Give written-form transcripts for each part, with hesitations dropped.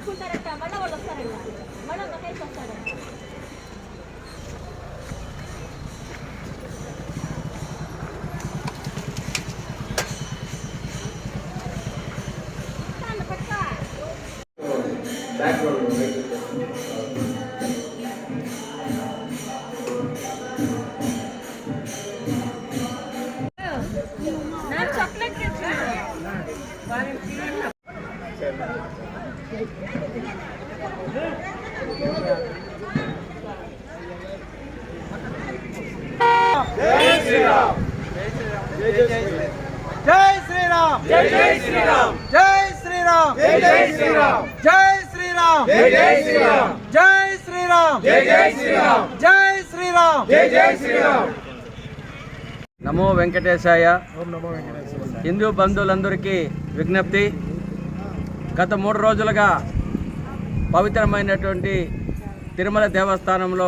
తెచ్చుకుంటారంట, మళ్ళీ వాళ్ళు వస్తారంట, మళ్ళీ మహేష్ వస్తాడంట. जय श्री राम, जय जय श्री राम, जय श्री राम, जय जय श्री राम, जय श्री राम, जय जय श्री राम, जय श्री राम, जय जय श्री राम, जय श्री राम, जय जय श्री राम. నమో వెంకటేశాయ. హిందూ బంధువులందరికీ విజ్ఞప్తి, గత 3 రోజులుగా పవిత్రమైనటువంటి తిరుమల దేవస్థానంలో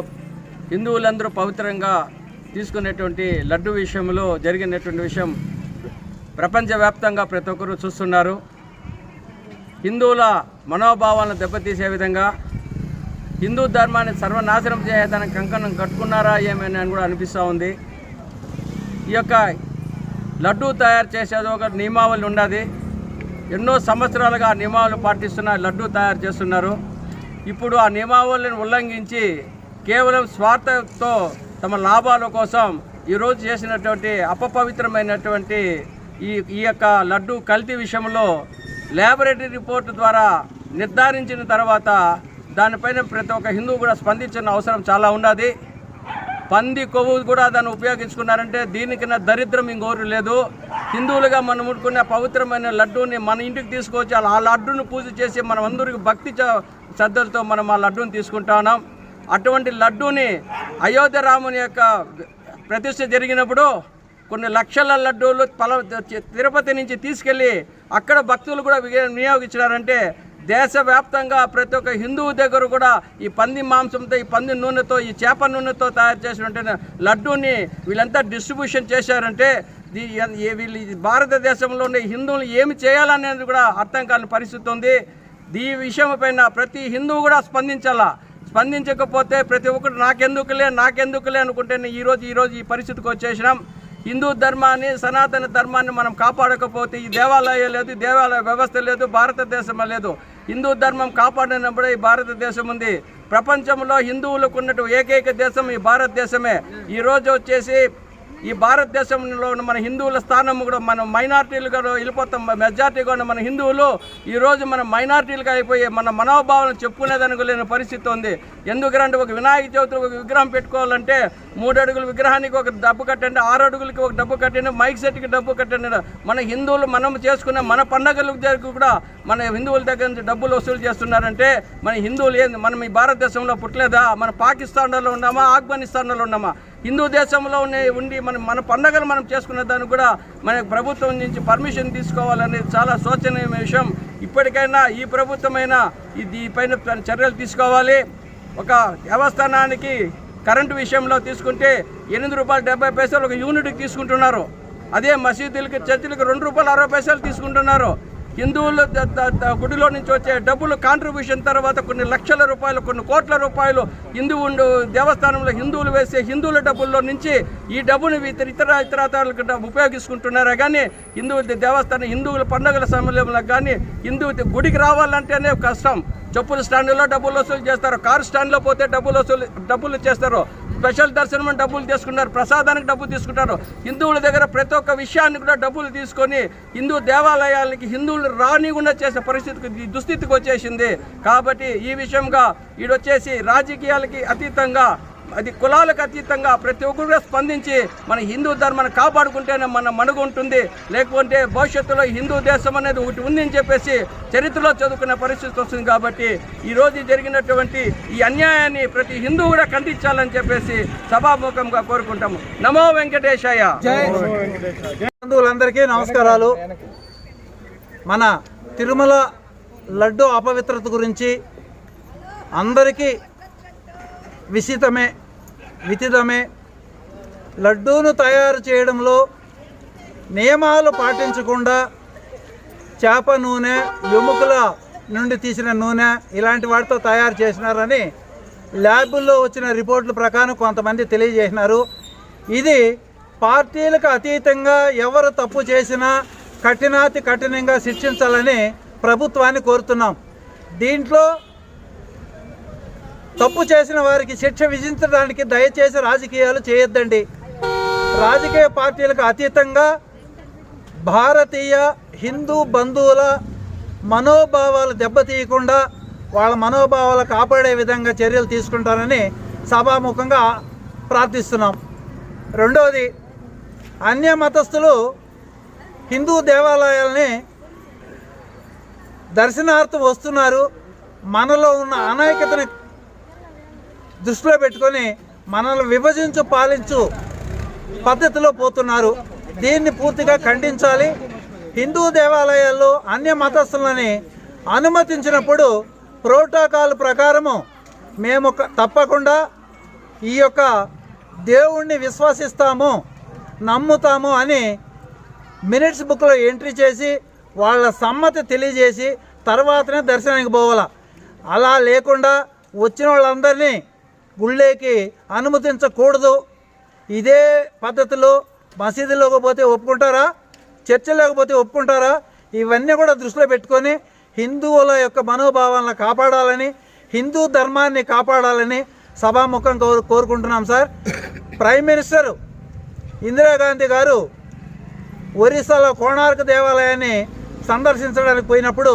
హిందువులందరూ పవిత్రంగా తీసుకునేటువంటి లడ్డు విషయంలో జరిగినటువంటి విషయం ప్రపంచవ్యాప్తంగా ప్రతి ఒక్కరూ చూస్తున్నారు. హిందువుల మనోభావాలను దెబ్బతీసే విధంగా హిందూ ధర్మాన్ని సర్వనాశనం చేయడానికి కంకణం కట్టుకున్నారా ఏమైనా అని కూడా అనిపిస్తూ ఉంది. ఈ యొక్క లడ్డూ తయారు చేసేది ఒక నియమావళి ఉన్నది. ఎన్నో సంవత్సరాలుగా ఆ నియమావళి పాటిస్తున్న లడ్డూ తయారు చేస్తున్నారు. ఇప్పుడు ఆ నియమావళిని ఉల్లంఘించి కేవలం స్వార్థంతో తమ లాభాల కోసం ఈరోజు చేసినటువంటి అపవిత్రమైనటువంటి ఈ యొక్క లడ్డు కల్తీ విషయంలో ల్యాబొరేటరీ రిపోర్టు ద్వారా నిర్ధారించిన తర్వాత దానిపైన ప్రతి ఒక్క హిందువు కూడా స్పందించిన అవసరం చాలా ఉన్నది. పంది కొవ్వు కూడా దాన్ని ఉపయోగించుకున్నారంటే దీనికన్నా దరిద్రం ఇంకోరు లేదు. హిందువులుగా మనం ముట్టుకునే పవిత్రమైన లడ్డూని మన ఇంటికి తీసుకొచ్చి ఆ లడ్డూని పూజ చేసి మనం అందరికీ భక్తి శ్రద్ధలతో మనం ఆ లడ్డూని తీసుకుంటా ఉన్నాం. అటువంటి లడ్డూని అయోధ్య రాముని యొక్క ప్రతిష్ఠ జరిగినప్పుడు కొన్ని లక్షల లడ్డూలు తిరుపతి నుంచి తీసుకెళ్ళి అక్కడ భక్తులు కూడా వినియోగించినారంటే దేశవ్యాప్తంగా ప్రతి ఒక్క హిందువు దగ్గర కూడా ఈ పంది మాంసంతో, ఈ పంది నూనెతో, ఈ చేప నూనెతో తయారు చేసినటువంటి లడ్డూని వీళ్ళంతా డిస్ట్రిబ్యూషన్ చేశారంటే వీళ్ళు భారతదేశంలో ఉండే హిందువులు ఏమి చేయాలనేది కూడా అర్థం కాని పరిస్థితి ఉంది. ఈ విషయం పైన ప్రతి హిందువు కూడా స్పందించాలా. స్పందించకపోతే ప్రతి ఒక్కరు నాకెందుకులే అనుకుంటేనే ఈరోజు ఈ పరిస్థితికి వచ్చేసినాం. హిందూ ధర్మాన్ని, సనాతన ధర్మాన్ని మనం కాపాడకపోతే ఈ దేవాలయం లేదు, దేవాలయ వ్యవస్థ లేదు, భారతదేశం లేదు. హిందూ ధర్మం కాపాడినప్పుడే ఈ భారతదేశం ఉంది. ప్రపంచంలో హిందువులకు ఉన్నట్టు ఏకైక దేశం ఈ భారతదేశమే. ఈరోజు వచ్చేసి ఈ భారతదేశంలో ఉన్న మన హిందువుల స్థానం కూడా మనం మైనార్టీలుగా వెళ్ళిపోతాం. మెజార్టీగా ఉన్న మన హిందువులు ఈరోజు మనం మైనార్టీలుగా అయిపోయి మన మనోభావాలను చెప్పుకునేదానికి లేని పరిస్థితి ఉంది. ఎందుకంటే ఒక వినాయక చవితి ఒక విగ్రహం పెట్టుకోవాలంటే 3 అడుగుల విగ్రహానికి ఒక డబ్బు కట్టండి, 6 అడుగులకి ఒక డబ్బు కట్టండి, మైక్ సెట్కి డబ్బు కట్టండి. మన హిందువులు మనం చేసుకునే మన పండగల దగ్గర కూడా మన హిందువుల దగ్గర నుంచి డబ్బులు వసూలు చేస్తున్నారంటే మన హిందువులు ఏంది? మనం ఈ భారతదేశంలో పుట్టలేదా? మన పాకిస్తాన్లో ఉన్నామా, ఆఫ్ఘనిస్తాన్లో ఉన్నామా? హిందూ దేశంలో ఉండి మన పండగలు మనం చేసుకునే దానికి కూడా మన ప్రభుత్వం నుంచి పర్మిషన్ తీసుకోవాలనేది చాలా శోచనీయమైన విషయం. ఇప్పటికైనా ఈ ప్రభుత్వమైనా దీనిపైన చర్యలు తీసుకోవాలి. ఒక దేవస్థానానికి కరెంటు విషయంలో తీసుకుంటే ₹8.70 ఒక యూనిట్కి తీసుకుంటున్నారు. అదే మసీదులకి, చర్చిలకి ₹2.60 తీసుకుంటున్నారు. హిందువుల గుడిలో నుంచి వచ్చే డబ్బులు కాంట్రిబ్యూషన్ తర్వాత కొన్ని లక్షల రూపాయలు, కొన్ని కోట్ల రూపాయలు దేవస్థానంలో హిందువులు వేసే హిందువుల డబ్బుల్లో నుంచి ఈ డబ్బుని ఇతరాలకు ఉపయోగించుకుంటున్నారే కానీ హిందువుల పండుగల సమయంలో కానీ హిందువు గుడికి రావాలంటేనే కష్టం. చెప్పుల స్టాండ్లో డబ్బులు వసూలు చేస్తారు, కారు స్టాండ్లో పోతే డబ్బులు చేస్తారు, స్పెషల్ దర్శనం డబ్బులు తీసుకుంటారు, ప్రసాదానికి డబ్బులు తీసుకుంటారు. హిందువుల దగ్గర ప్రతి ఒక్క విషయాన్ని కూడా డబ్బులు తీసుకొని హిందూ దేవాలయాలకి హిందువులు రానికుండా చేసే పరిస్థితికి దుస్థితికి వచ్చేసింది. కాబట్టి ఈ విషయంగా ఈడొచ్చేసి రాజకీయాలకి అతీతంగా, అది కులాలకు అతీతంగా ప్రతి ఒక్కరు స్పందించి మన హిందూ ధర్మాన్ని కాపాడుకుంటేనే మన మనుగ ఉంటుంది. లేకుంటే భవిష్యత్తులో హిందూ దేశం అనేది ఒకటి ఉందని చెప్పేసి చరిత్రలో చదువుకునే పరిస్థితి వస్తుంది. కాబట్టి ఈరోజు జరిగినటువంటి ఈ అన్యాయాన్ని ప్రతి హిందూ కూడా ఖండించాలని చెప్పేసి సభాముఖంగా కోరుకుంటాము. నమో వెంకటేశాయ. బంధువులందరికీ నమస్కారాలు. మన తిరుమల లడ్డు అపవిత్రత గురించి అందరికీ విదితమే. లడ్డూను తయారు చేయడంలో నియమాలు పాటించకుండా చేప నూనె, ఎముకల నుండి తీసిన నూనె ఇలాంటి వాటితో తయారు చేసినారని ల్యాబుల్లో వచ్చిన రిపోర్టుల ప్రకారం కొంతమంది తెలియజేసినారు. ఇది పార్టీలకు అతీతంగా ఎవరు తప్పు చేసినా కఠినాతి కఠినంగా శిక్షించాలని ప్రభుత్వాన్ని కోరుతున్నాం. దీంట్లో తప్పు చేసిన వారికి శిక్ష విధించడానికి దయచేసి రాజకీయాలు చేయొద్దండి. రాజకీయ పార్టీలకు అతీతంగా భారతీయ హిందూ బంధువుల మనోభావాలు దెబ్బతీయకుండా వాళ్ళ మనోభావాలు కాపాడే విధంగా చర్యలు తీసుకుంటారని సభాముఖంగా ప్రార్థిస్తున్నాం. రెండవది, అన్య మతస్థులు హిందూ దేవాలయాల్ని దర్శనార్థం వస్తున్నారు. మనలో ఉన్న అనైక్యతని దృష్టిలో పెట్టుకొని మనల్ని విభజించు పాలించు పద్ధతిలో పోతున్నారు. దీన్ని పూర్తిగా ఖండించాలి. హిందూ దేవాలయాల్లో అన్య మతస్థులని అనుమతించినప్పుడు ప్రోటోకాల్ ప్రకారము మేము తప్పకుండా ఈ యొక్క దేవుణ్ణి విశ్వసిస్తాము, నమ్ముతాము అని మినిట్స్ బుక్లో ఎంట్రీ చేసి వాళ్ళ సమ్మతి తెలియజేసి తర్వాతనే దర్శనానికి పోవాలా. అలా లేకుండా వచ్చిన వాళ్ళందరినీ గుళ్ళేకి అనుమతించకూడదు. ఇదే పద్ధతిలో మసీదులోకి పోతే ఒప్పుకుంటారా, చర్చలోకి పోతే ఒప్పుకుంటారా? ఇవన్నీ కూడా దృష్టిలో పెట్టుకొని హిందువుల యొక్క మనోభావాలను కాపాడాలని, హిందూ ధర్మాన్ని కాపాడాలని సభాముఖం కోరుకుంటున్నాం సార్. ప్రైమ్ మినిస్టర్ ఇందిరాగాంధీ గారు ఒరిస్సాలో కోణార్క్ దేవాలయాన్ని సందర్శించడానికి పోయినప్పుడు